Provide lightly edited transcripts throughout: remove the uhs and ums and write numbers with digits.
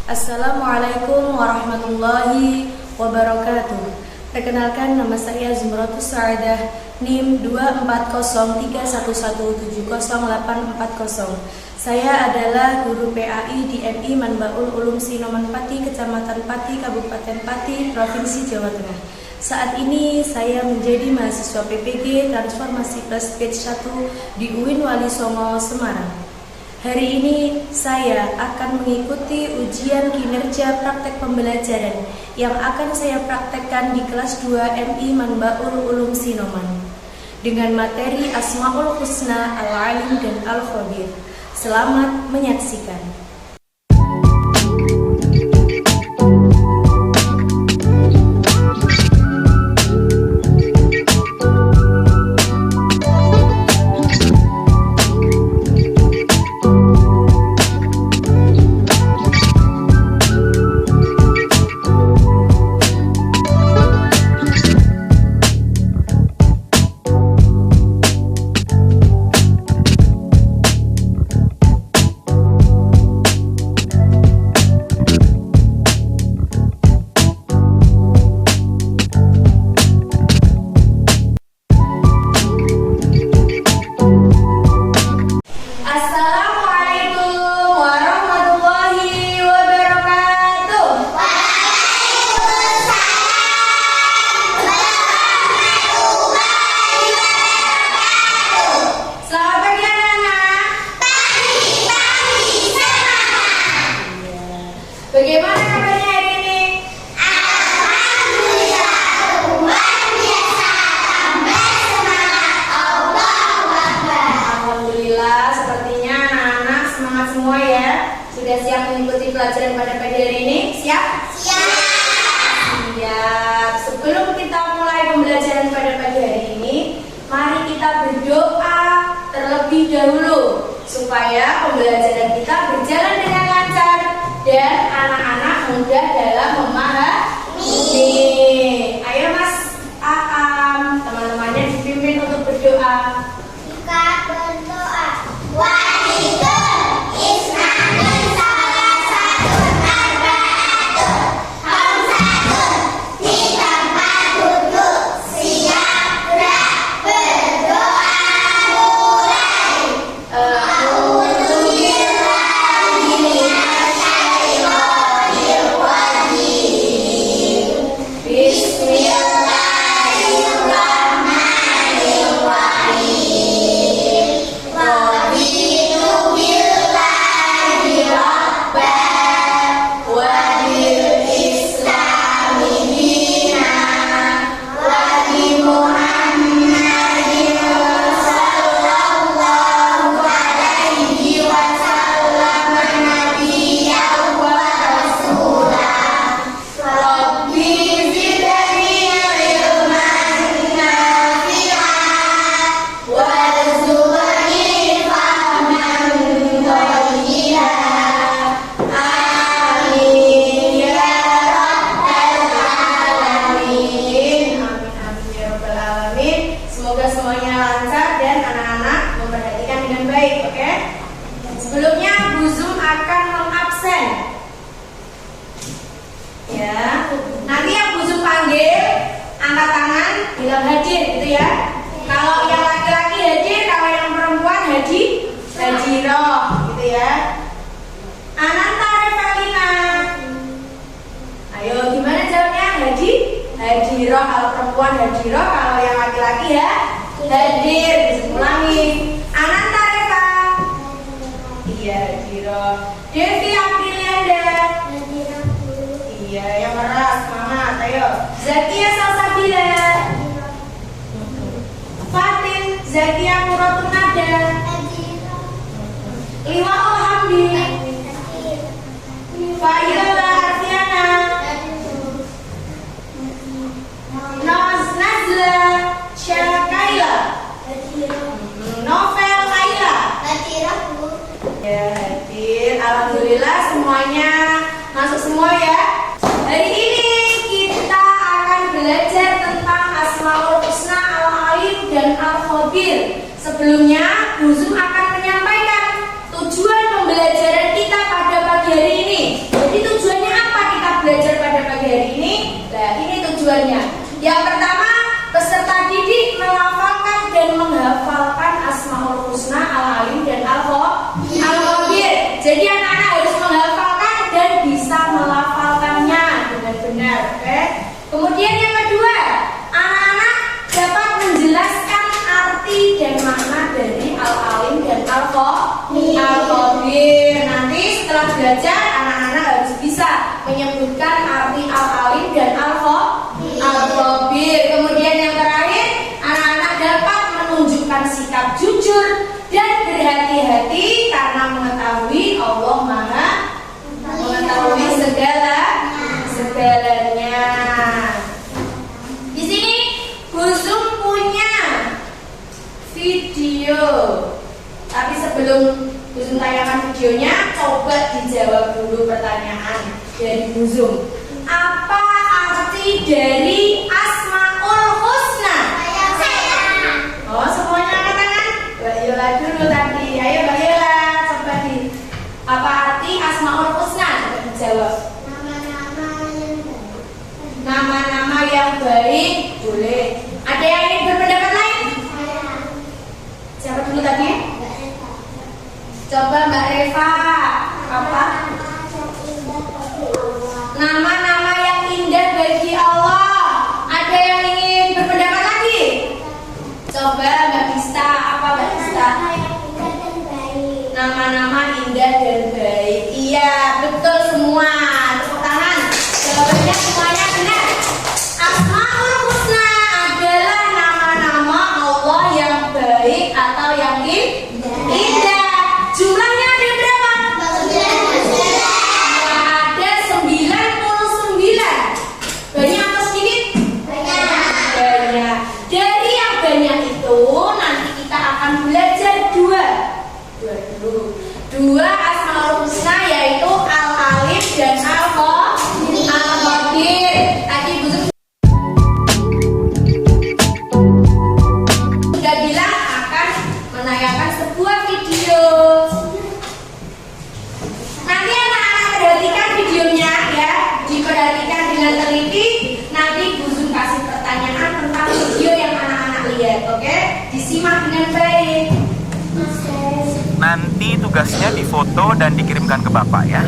Assalamualaikum warahmatullahi wabarakatuh. Perkenalkan, nama saya Zumratus Sa'adah, NIM 24031170840. Saya adalah guru PAI di MI Manbaul Ulum Sinoman Pati, Kecamatan Pati, Kabupaten Pati, Provinsi Jawa Tengah. Saat ini saya menjadi mahasiswa PPG Transformasi Plus Batch 1 di UIN Wali Songo, Semarang. Hari ini saya akan mengikuti ujian kinerja praktek pembelajaran yang akan saya praktekkan di kelas 2 MI Manbaul Ulum Sinoman dengan materi Asmaul Husna, Al-Alim, dan Al-Khabir. Selamat menyaksikan. Bagaimana kabarnya hari ini? Alhamdulillah, luar biasa, tambah semangat, Allahu Akbar. Alhamdulillah, sepertinya anak-anak semangat semua ya. Sudah siap mengikuti pelajaran pada pagi hari ini? Siap? Siap. Siap. Sebelum kita mulai pembelajaran pada pagi hari ini, mari kita berdoa terlebih dahulu supaya pembelajaran kita berjalan dengan lancar dan anak-anak mudah dalam memahami. Ayo Mas Aam, teman-temannya dipimpin untuk berdoa. Kita berdoa. Walidun isnatun salasatun arba'atun khamsatun. Di tempat duduk siap gerak, berdoa mulai. Semoga semuanya lancar dan anak-anak memperhatikan dengan baik, oke? Sebelumnya Bu Zum akan mengabsen. Ya, nanti yang Bu Zum panggil angkat tangan bilang hadir gitu ya. Kalau yang laki-laki hadir, kalau yang perempuan hadiroh gitu ya. Ananta Revalina. Ayo gimana jawabnya? Hadiroh kalau perempuan hadiroh, kalau yang laki-laki ya hadir. Bisa ulangi. Ananta Reva. Iya, hadiroh. Devi Aprilianda. Iya, yang keras, semangat. Ayo. Zakia Salsabila. Fatin Zakia Muratun Nada. Liwaul Hamdi. Fayyola Artiana. Nazla Syakaila. Novel Laila. Ya, hadir. Alhamdulillah semuanya masuk semua ya. Hari ini kita akan belajar tentang Asmaul Husna, Al-Alim, dan Al-Khabir. Sebelumnya Bu Zum akan menyampaikan tujuan pembelajaran kita pada pagi hari ini. Jadi tujuan tujuannya. Yang pertama, peserta didik melafalkan dan menghafalkan Asmaul Husna, Al-Alim dan Al-Khabir. Jadi anak-anak harus menghafalkan dan bisa melafalkannya dengan benar. Oke? Kemudian yang kedua, anak-anak dapat menjelaskan arti dan makna dari Al-Alim dan Al-Khabir. Nanti setelah belajar, anak-anak harus bisa menyebutkan arti Al-Alim dan Al-Khabir. Kemudian yang terakhir, anak-anak dapat menunjukkan sikap jujur dan berhati-hati karena mengetahui Allah Maha mengetahui segalanya. Di sini Guzum punya video. Tapi sebelum Guzum tayangkan videonya, coba dijawab dulu pertanyaan dari Guzum. Apa arti dari Asmaul Husna? Oh, semuanya angkat tangan. Mbak Yola dulu tadi. Ayo Mbak Yola, coba di. Apa arti Asmaul Husna? Coba dijawab. Nama-nama yang baik. Boleh. Ada yang ingin berpendapat lain? Siapa dulu tadi? Coba Mbak Reva. Apa? Nama-nama yang indah bagi Allah. Ada yang ingin berpendapat lagi? Coba Mbak Bista. Apa Mbak Bista? Nama-nama indah dan baik. Iya, betul semua. Tepuk tangan. Jawabannya semuanya benar. Asmaul Husna adalah nama-nama Allah yang baik atau yang indah. Jumlahnya ada berapa? Ada 99. Banyak atau sedikit? Banyak. Dari yang banyak itu nanti kita akan belajar dua Asmaul Husna, yaitu Al-Alim dan Al-Khabir. Tadi Guzum sudah bilang akan menayangkan sebuah video. Nanti anak-anak perhatikan videonya ya, diperhatikan dengan teliti. Nanti Guzum kasih pertanyaan tentang video yang anak-anak lihat, oke? Disimak dengan baik. Nanti tugasnya difoto dan dikirimkan ke Bapak ya.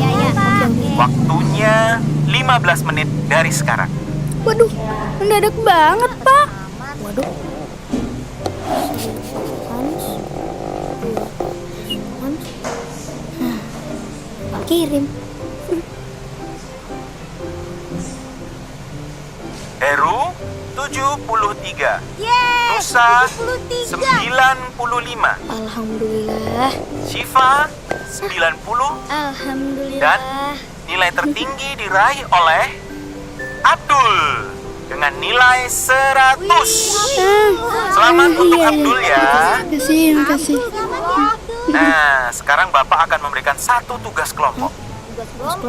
Waktunya 15 menit dari sekarang. Waduh, mendadak banget, Pak. Waduh. Kirim. Heru 73. Nusa 95. Alhamdulillah. Syifa 90. Alhamdulillah. Dan nilai tertinggi diraih oleh Abdul dengan nilai 100. Selamat untuk Abdul ya. Terima kasih. Nah, sekarang Bapak akan memberikan satu tugas kelompok,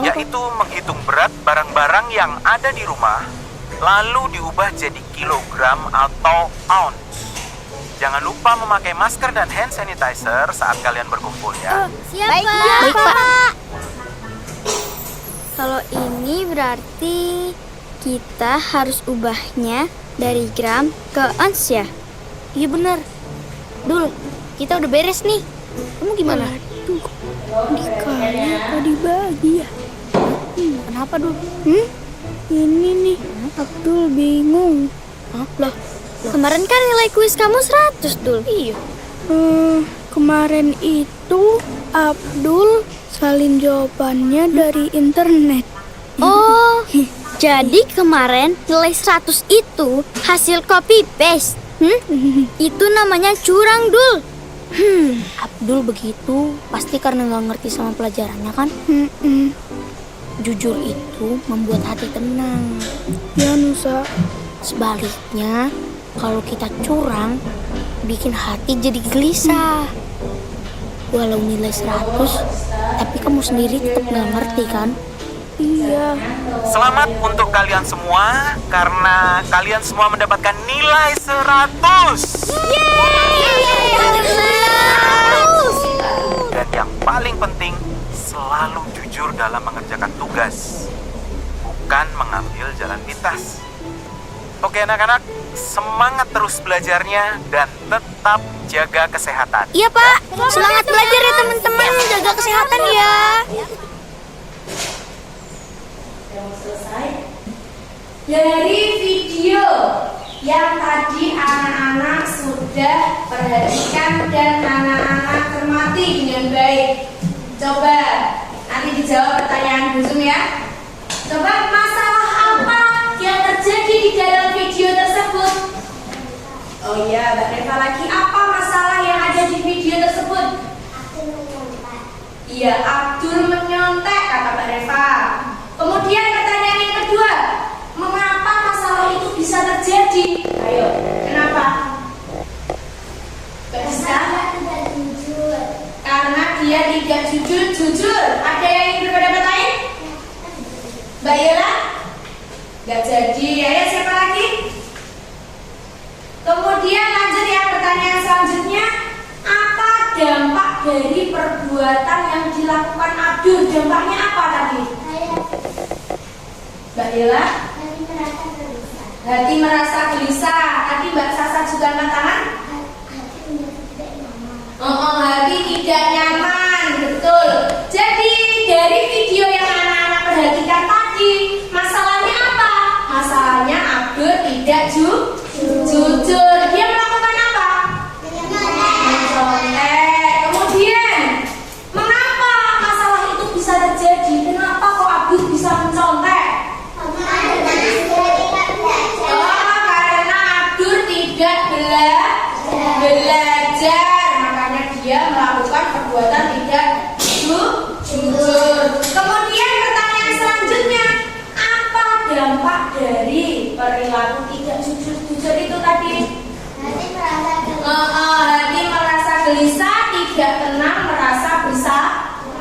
yaitu menghitung berat barang-barang yang ada di rumah, lalu diubah jadi kilogram atau ounce. Jangan lupa memakai masker dan hand sanitizer saat kalian berkumpul ya. Baik, Pak. Kalau ini berarti kita harus ubahnya dari gram ke ounce ya? Iya benar. Dul, kita udah beres nih. Kamu gimana? Aduh, dikali apa dibagi ya? Kenapa Dul? Ini nih, Abdul bingung. Lah, kemarin kan nilai kuis kamu 100 Dul. Iya. Kemarin itu Abdul salin jawabannya dari internet. Oh, jadi kemarin nilai 100 itu hasil copy paste. Itu namanya curang, Dul. Abdul begitu pasti karena nggak ngerti sama pelajarannya kan? Jujur itu membuat hati tenang. Ya Nusa. Sebaliknya, kalau kita curang, bikin hati jadi gelisah. Walau nilai 100, tapi kamu sendiri tetap nggak ngerti kan? Iya. Selamat untuk kalian semua, karena kalian semua mendapatkan nilai 100. Dan yang paling penting, selalu jujur dalam mengerjakan tugas, bukan mengambil jalan pintas. Oke anak-anak, semangat terus belajarnya dan tetap jaga kesehatan. Iya Pak, semangat belajar ya teman-teman, jaga kesehatan ya. Selesai. Dari video yang tadi anak-anak sudah perhatikan dan anak-anak cermati dengan baik. Coba nanti dijawab pertanyaan Bu Zum ya. Coba masalah apa yang terjadi di dalam video tersebut? Oh iya, Mbak Reva lagi. Apa masalah yang ada di video tersebut? Iya, Abdul menyontek kata Mbak Reva. Kemudian pertanyaan yang kedua, mengapa masalah itu bisa terjadi? Ayo, kenapa? Gak bisa? Karena dia tidak jujur. Ada yang ingin berpendapat lain? Mbak Yela? Gak jadi. Ayo siapa lagi? Kemudian lanjut ya, pertanyaan selanjutnya. Apa dampak dari perbuatan yang dilakukan Abdul? Dampaknya apa tadi? Mbak Yela? Hati merasa gelisah. Tadi Mbak Sasa juga angkat tangan? Hati tidak nyaman. Betul. Jadi dari video yang anak-anak perhatikan tadi, masalahnya apa? Masalahnya Abdul tidak jujur. Dia melakukan apa? Mencontek. Kemudian mengapa masalah itu bisa terjadi? Kenapa kok Abdul bisa mencontek? Karena Abdul tidak belajar. Makanya dia melakukan perbuatan tidak jujur. Kemudian pertanyaan selanjutnya, apa dampak dari perilaku tidak jujur itu tadi? Hati merasa gelisah, tidak tenang, merasa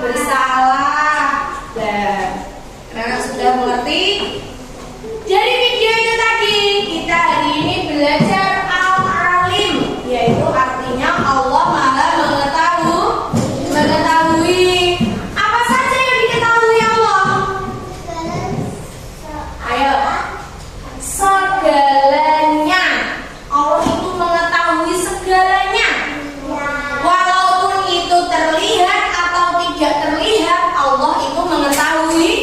bersalah. Dan anak sudah mengerti? Dari video itu tadi kita hari ini belajar al-alim, yaitu artinya Allah Maha mengetahui. Apa saja yang diketahui Allah? Ayo. Segalanya. Allah itu mengetahui segalanya. Walaupun itu terlihat atau tidak terlihat, Allah itu mengetahuinya.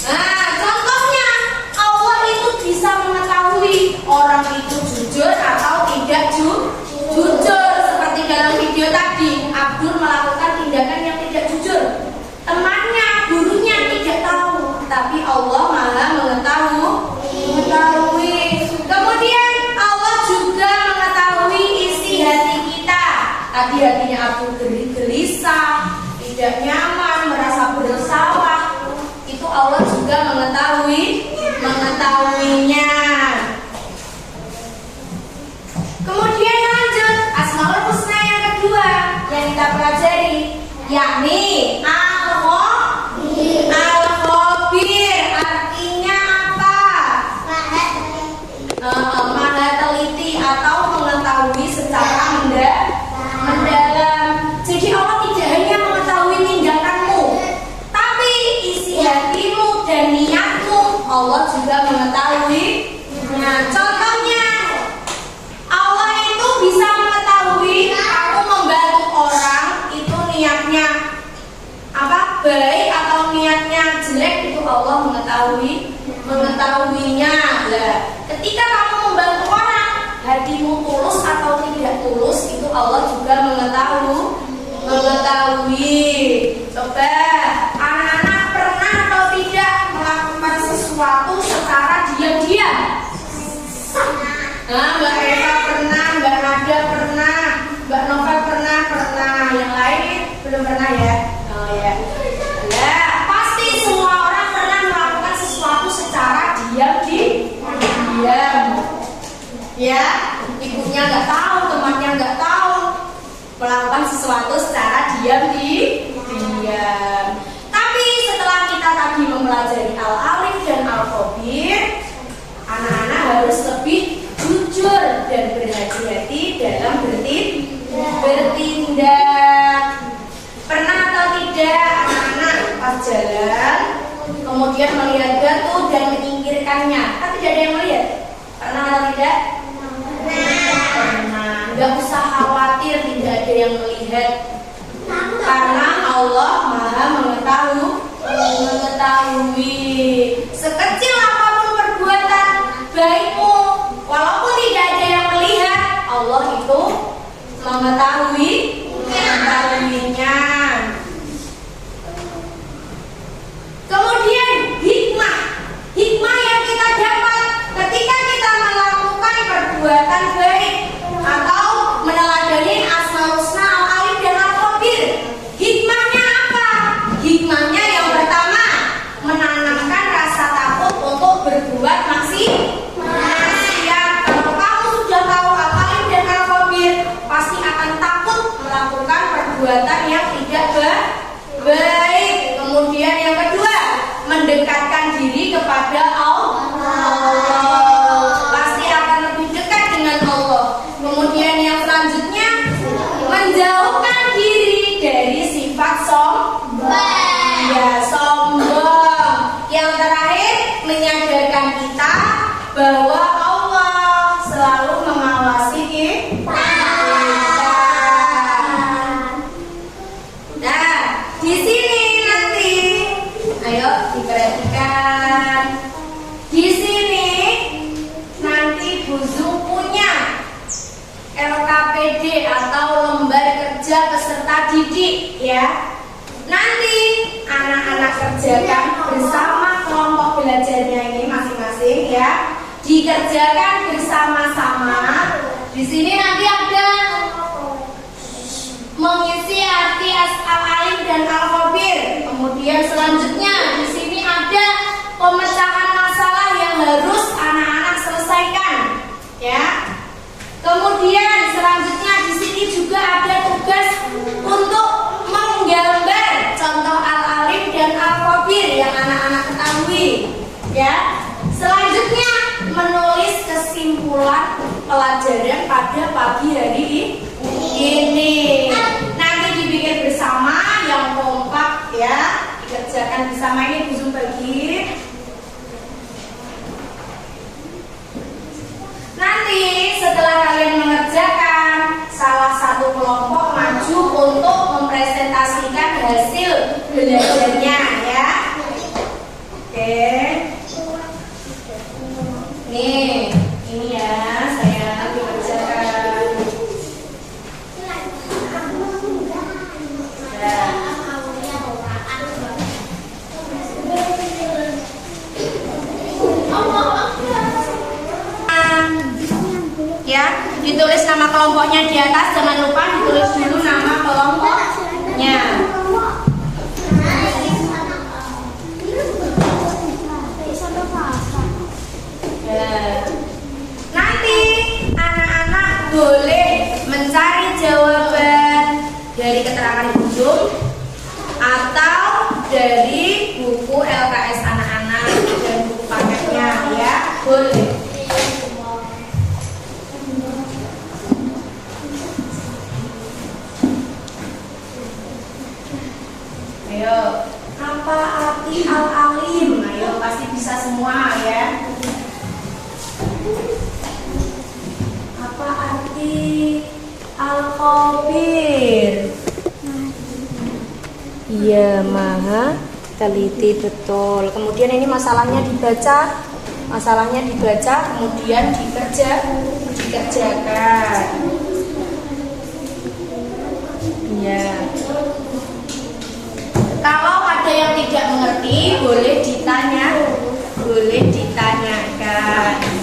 Nah, contohnya Allah itu bisa mengetahui orang itu jujur atau tidak jujur. Seperti dalam video tadi, Abdul melakukan tindakan yang tidak jujur. Temannya, gurunya tidak tahu, tapi Allah Maha mengetahui. Kemudian Allah juga mengetahui isi hati kita. Tadi hatinya Abdul gelisah, tidak nyaman, merasa bersalah. Itu Allah juga mengetahuinya. Kemudian lanjut, Asmaul Husna yang kedua yang kita pelajari, yakni Al-Khabir. Artinya apa? Maha teliti atau mengetahui secara mendalam. Jadi Allah tidak hanya mengetahui tindakanmu, tapi isi hatimu dan niatmu Allah juga mengetahui. Nah, contohnya Allah itu bisa mengetahui kamu membantu orang itu niatnya apa, baik atau niatnya jelek, itu Allah mengetahuinya. Lah, ketika kamu membantu orang, hatimu tulus atau tidak tulus, itu Allah juga mengetahui. Coba anak-anak pernah atau tidak melakukan sesuatu secara diam-diam? Nah, Mbak Eva pernah, Mbak Nada pernah, Mbak Nova pernah. Yang lain belum pernah ya? Oh ya. Ya, pasti semua orang pernah melakukan sesuatu secara diam. Ya, ibunya nggak tahu, temannya nggak tahu, melakukan sesuatu secara diam. Tapi setelah kita tadi mempelajari al-alif dan al-khabir, anak-anak harus lebih jujur dan berhati-hati dalam bertindak. Pernah atau tidak anak-anak pas jalan kemudian melihat batu dan menyingkir memikirkannya. Kan tidak ada yang melihat. Pernah atau tidak? Pernah. Nggak usah khawatir tidak ada yang melihat. Karena Allah Maha mengetahui. Sekecil apapun perbuatan baikmu, walaupun tidak ada yang melihat, Allah itu mengetahuinya. Kemudian hikmah yang kita dapat ketika kita melakukan perbuatan baik atau meneladani Asmaul Husna, Al-Alim dan Al-Khabir. Hikmahnya apa? Hikmahnya yang pertama, menanamkan rasa takut untuk berbuat maksiat. Kalau kamu sudah tahu Al-Alim dan Al-Khabir, pasti akan takut melakukan perbuatan yang tidak baik. Kemudian yang kedua, mendekatkan diri kepada Allah. Pasti akan lebih dekat dengan Allah. Kemudian yang selanjutnya, menjauhkan diri dari sifat sombong. Yang terakhir, menyadarkan kita bahwa Allah selalu mengawasi kita. Nah, di sini nanti, ayo diperhatikan. Di sini nanti Bu Zum punya LKPD atau lembar kerja peserta didik ya. Nanti anak-anak kerjakan bersama kelompok belajarnya ini masing-masing ya. Dikerjakan bersama-sama. Di sini nanti ada mengisi arti Al-Alim dan Al-Khabir. Kemudian selanjutnya di sini ada pemecahan masalah yang harus anak-anak selesaikan ya. Kemudian selanjutnya di sini juga ada tugas untuk menggambar contoh Al-Alim dan Al-Khabir yang anak-anak ketahui ya. Selanjutnya menulis kesimpulan pelajaran pada pagi hari ini. Nanti dibikin bersama yang kompak ya. Dikerjakan bersama ini Bu Zum bagi. Nanti setelah kalian mengerjakan, salah satu kelompok maju untuk mempresentasikan hasil belajarnya ya. Oke. Nih, ini ya saya dikerjakan. Ya, ditulis nama kelompoknya di atas, jangan lupa ditulis dulu nama kelompoknya. Nanti anak-anak boleh mencari jawaban dari keterangan Bu Zum atau dari buku LKS anak-anak dan buku paketnya ya, boleh. Ayo, apa arti Al-Alim? Ayo, pasti bisa semua ya. Apa arti Al-Khabir? Iya, Maha teliti, betul. Kemudian ini masalahnya dibaca, kemudian dikerjakan. Iya. Kalau ada yang tidak mengerti, boleh ditanyakan.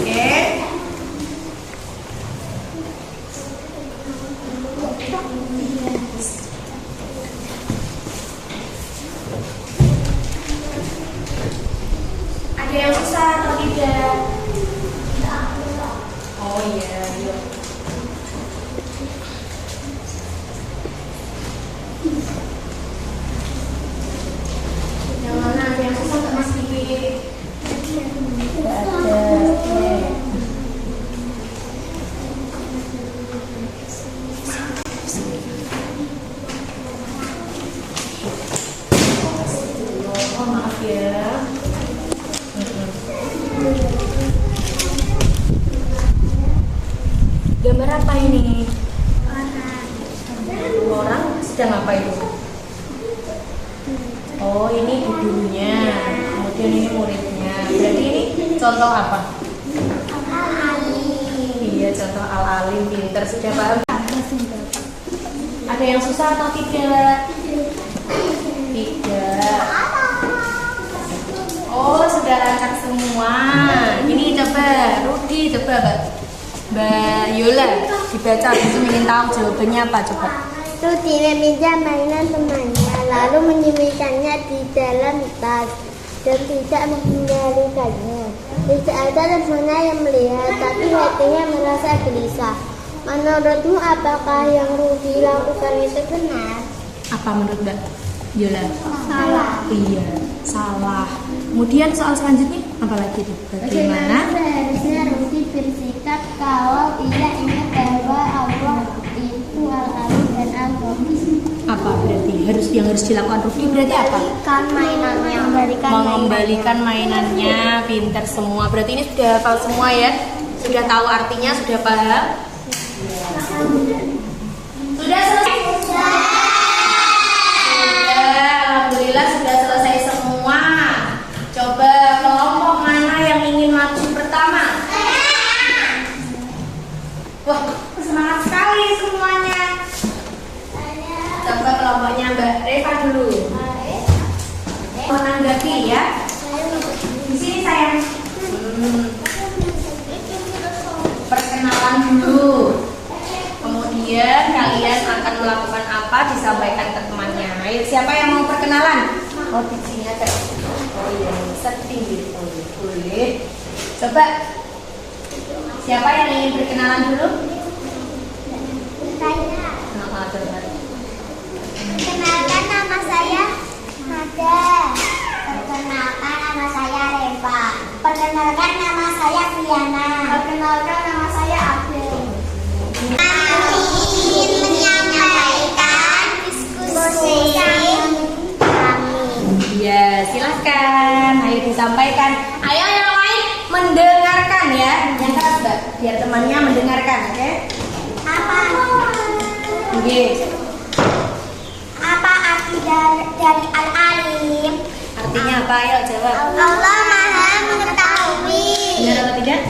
Oke? Ada yang susah atau tidak? Oh iya, iya. Yang mana ada yang susah nggak Mas Diki? Nggak ada. Oh maaf ya. Siapa ini? Orang sedang apa itu? Oh, ini gurunya. Kemudian ini muridnya. Berarti ini contoh apa? Iya, contoh al-alim, pinter, sudah paham? Ada yang susah atau tidak? Tidak. Oh, sudah lancar semua. Ini coba, Rudi, coba Mbak Yola dibaca, itu ingin tahu jawabannya apa coba. Rudi meminjam mainan temannya, lalu menyimpannya di dalam tas dan tidak mengendalikannya. Tidak ada temannya yang melihat, tapi hatinya merasa gelisah. Menurutmu apakah yang Rudi lakukan itu benar? Apa menurut Mbak Yola? Salah. Iya, salah. Kemudian soal selanjutnya apa lagi tuh? Bagaimana? Seharusnya Rudi bersikap kalau ia ingat bahwa Allah itu al-alim dan al-ghafur? Apa berarti yang harus dilakukan Rudi berarti apa? Mengembalikan mainannya, pintar semua. Berarti ini sudah hafal semua ya? Sudah tahu artinya, sudah paham? Sudah selesai? Sudah. Alhamdulillah sudah selesai semua. Coba kelompok mana yang ingin maju pertama? Wah, semangat sekali semuanya. Coba kelompoknya Mbak Reva dulu. Menanggapi ya. Di sini sayang. Perkenalan dulu. Kemudian kalian akan melakukan apa disampaikan ke temannya. Ayo, siapa yang mau perkenalan? Oh, di sini ada. Oh iya, setting gitu. Boleh. Coba. Siapa yang ingin perkenalan dulu? Saya. Nah, coba. Perkenalkan nama saya Nada. Perkenalkan nama saya Reva. Perkenalkan nama saya Fiana. Perkenalkan nama saya Abel. Kami ingin menyampaikan diskusi kami. Ya, silahkan. Ayo disampaikan. Ayo yang lain mendengarkan ya. Yang keras Mbak, biar temannya mendengarkan, oke? Apa? Oke. Apa arti dari al-alim? Artinya apa? Ayo jawab. Allah Maha Mengetahui. Benar atau tidak?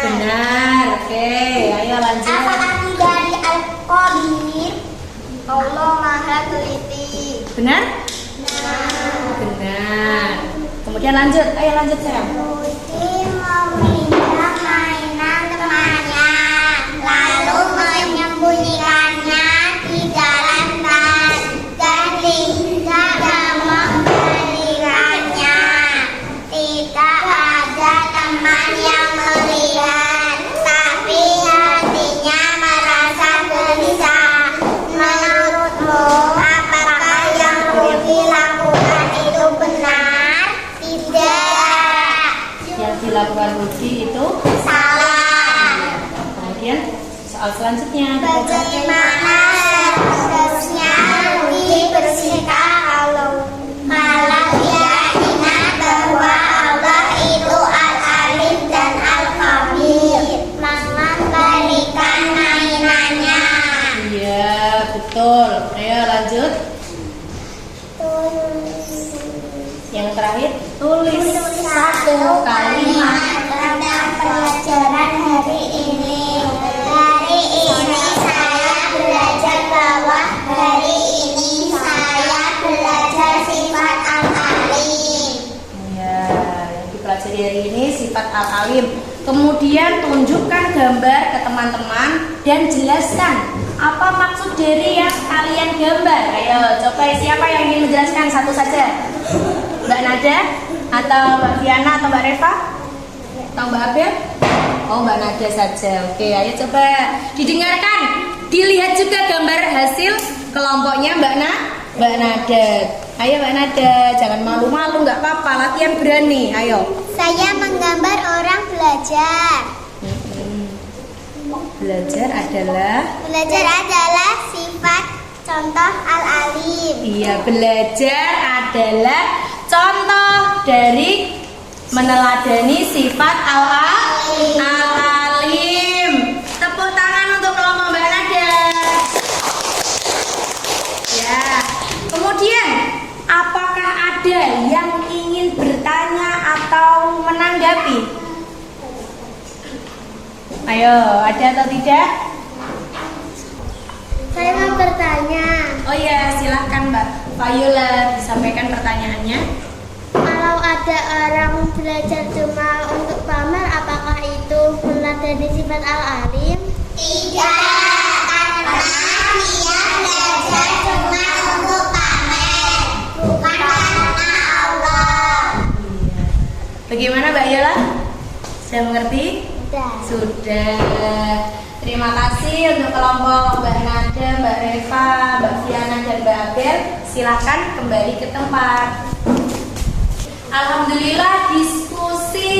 Benar. Oke, ayo lanjut. Apa arti dari al-qadir? Allah Maha Teliti. Benar? Benar. Kemudian lanjut. Ayo lanjut sayang. Rudi meminjam mainan temannya, lalu menyembunyikannya di dalam tas dan tidak mengembalikannya. Tidak ada teman yang melihat, tapi hatinya merasa gelisah. Menurutmu, apakah yang Rudi lakukan itu benar? Tidak. Yang dilakukan Rudi itu Salah. kemudian soal selanjutnya. Bagaimana seharusnya Rudi bersikap kalau ia ingat bahwa Allah itu al-alim dan al-khabir, mengembalikan mainannya. Iya, betul. Ayo lanjut. Yang terakhir, tulis satu kalimat. Tentang pelajaran hari ini. Hari ini saya belajar bahwa hari ini saya belajar sifat al-alim. Ya, yang dipelajari hari ini sifat al-alim. Kemudian tunjukkan gambar ke teman-teman dan jelaskan apa maksud dari yang kalian gambar. Ayo, coba siapa yang ingin menjelaskan satu saja? Mbak Nada atau Mbak Fiana atau Mbak Reva? Atau Mbak Abel? Oh, Mbak Nada saja. Oke, ayo coba didengarkan. Dilihat juga gambar hasil kelompoknya Mbak Nada. Ayo Mbak Nada, jangan malu-malu, nggak apa-apa, latihan berani. Ayo. Saya menggambar orang belajar. Belajar adalah sifat contoh al-alim. Iya, belajar adalah contoh dari meneladani sifat al-alim. Tepuk tangan. ada yang ingin bertanya atau menanggapi? Ayo, ada atau tidak? Saya mau bertanya, Oh ya, silahkan Mbak Viola disampaikan pertanyaannya. kalau ada orang belajar cuma untuk pamer, apakah itu meladeni sifat al-alim? Tidak, karena dia belajar cuma untuk pamer, bukan karena Allah. Bagaimana Mbak Yola? Sudah mengerti? Sudah. Terima kasih untuk kelompok Mbak Nada, Mbak Reva, Mbak Fiana, dan Mbak Abel. Silakan kembali ke tempat. Alhamdulillah diskusi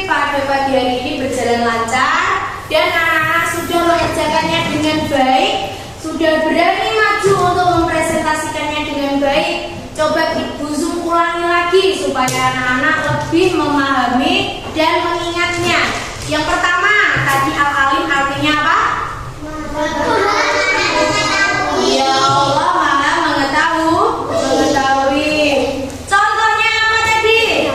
pada pagi hari ini berjalan lancar dan anak-anak sudah mengerjakannya dengan baik, sudah berani maju untuk mempresentasikannya dengan baik. Coba Ibu Zoom ulangi lagi supaya anak-anak lebih memahami dan mengingatnya. Yang pertama, tadi al-alim artinya apa? Ya Allah Maha mengetahui. Contohnya apa tadi?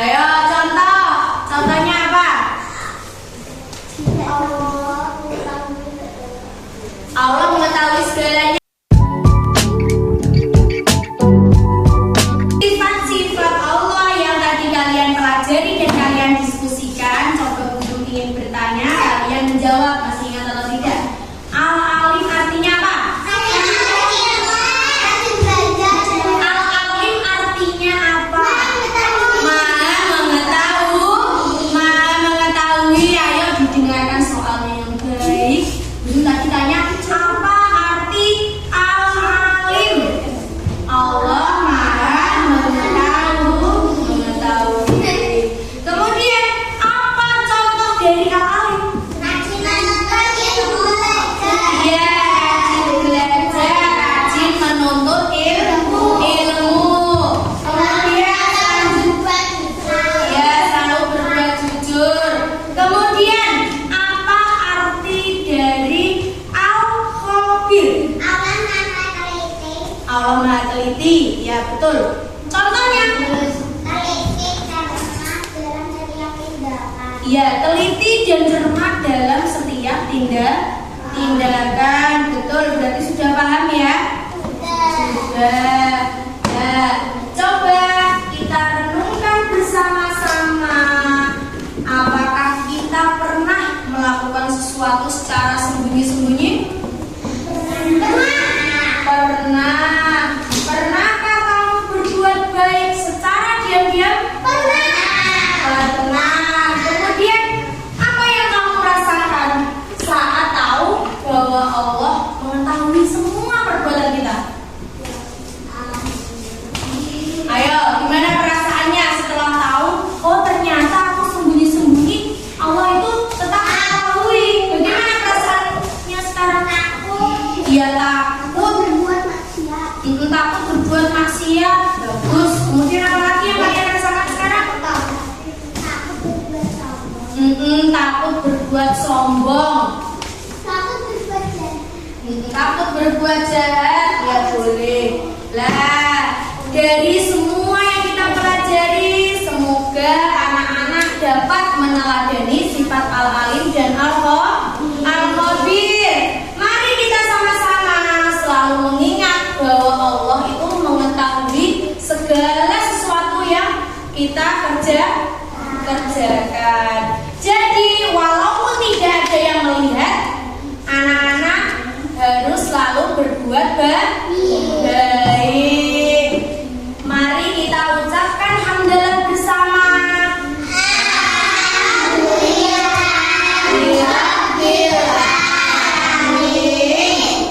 Ayo contoh. Contohnya apa? Allah mengetahui segalanya. Sifat-sifat Allah yang tadi kalian pelajari dan kalian diskusikan. Coba untuk ingin bertanya, kalian menjawab. Masih ingat atau tidak? Al-alim artinya apa? Al-alim artinya apa? Maha mengetahui. Ayo didengarkan soalnya yang baik. Dulu tadi tanya apa arti al-alim? Allah Maha mengetahui. Kemudian apa contoh dari al-alim? Ya, rajin belajar, rajin menuntut ilmu. Kemudian ya, selalu berbuat jujur. Kemudian apa arti dari al-khabir? Allah Maha teliti. Ya, betul. Contohnya? Ya, teliti dan cermat dalam setiap tindakan. Betul, berarti sudah paham ya? Sudah. Nah, coba kita renungkan bersama-sama. Apakah kita pernah melakukan sesuatu secara sembunyi-sembunyi? Pernah. Pernahkah kamu berbuat baik secara diam-diam? Pernah. Kemudian apa yang kamu rasakan saat tahu bahwa Allah mengetahui semua perbuatan kita? Ayo, gimana perasaannya setelah tahu? Oh, ternyata aku sembunyi-sembunyi, Allah itu tetap mengetahui. Bagaimana perasaannya sekarang? Dia takut berbuat maksiat. Bagus. Kemudian apa lagi yang kalian rasakan sekarang? Takut berbuat sombong. Takut berbuat jahat. Ya boleh. Lah, dari semua yang kita pelajari, semoga anak-anak dapat meneladani sifat al-alim dan al-khabir. Mari kita sama-sama selalu mengingat bahwa Allah itu mengetahui segala sesuatu yang kita kerjakan. Jadi walaupun tidak ada yang melihat, anak-anak harus selalu berbuat baik. Mari kita ucapkan hamdalah bersama.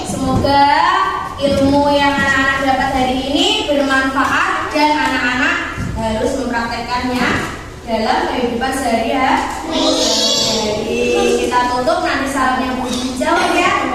Semoga ilmu yang anak-anak dapat hari ini bermanfaat dan anak-anak harus mempraktekkannya dalam kehidupan sehari-hari. Kita tutup, nanti salamnya Bu jawab ya.